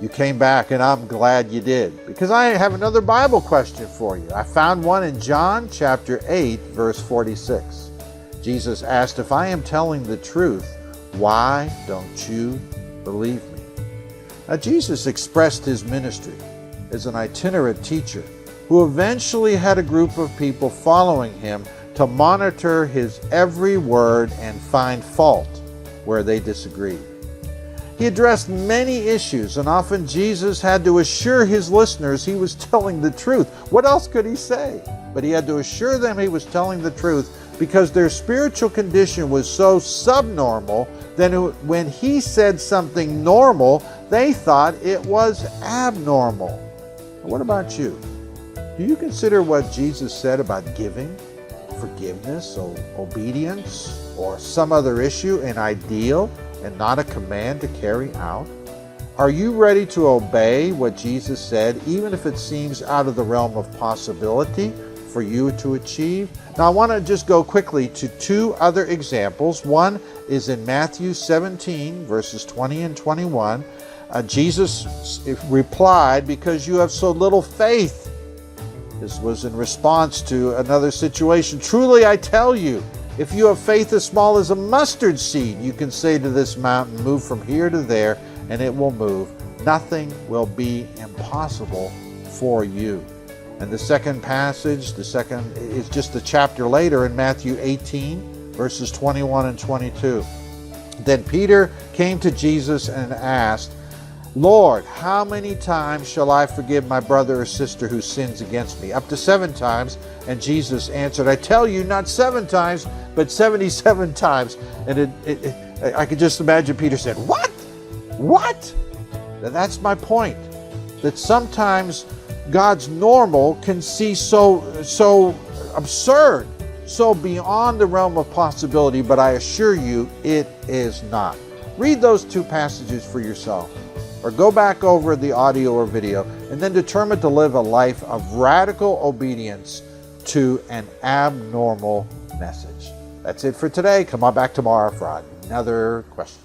You came back, and I'm glad you did, because I have another Bible question for you. I found one in John chapter 8, verse 46. Jesus asked, "If I am telling the truth, why don't you believe me?" Now, Jesus expressed his ministry as an itinerant teacher who eventually had a group of people following him to monitor his every word and find fault where they disagreed. He addressed many issues, and often Jesus had to assure his listeners he was telling the truth. What else could he say? But he had to assure them he was telling the truth because their spiritual condition was so subnormal that when he said something normal, they thought it was abnormal. What about you? Do you consider what Jesus said about giving, forgiveness, or obedience, or some other issue an ideal and not a command to carry out? Are you ready to obey what Jesus said, even if it seems out of the realm of possibility for you to achieve? Now, I want to just go quickly to two other examples. One is in Matthew 17, verses 20 and 21. Jesus replied, "Because you have so little faith." This was in response to another situation. "Truly I tell you, if you have faith as small as a mustard seed, you can say to this mountain, 'Move from here to there,' and it will move. Nothing will be impossible for you." And the second passage, is just a chapter later in Matthew 18, verses 21 and 22. Then Peter came to Jesus and asked, "Lord, how many times shall I forgive my brother or sister who sins against me? Up to 7 times? And Jesus answered, "I tell you, not 7 times, but 77 times. And I could just imagine Peter said, "What? What?" That's my point. That sometimes God's normal can seem so absurd, so beyond the realm of possibility, but I assure you it is not. Read those two passages for yourself, or go back over the audio or video, and then determine to live a life of radical obedience to an abnormal message. That's it for today. Come on back tomorrow for another question.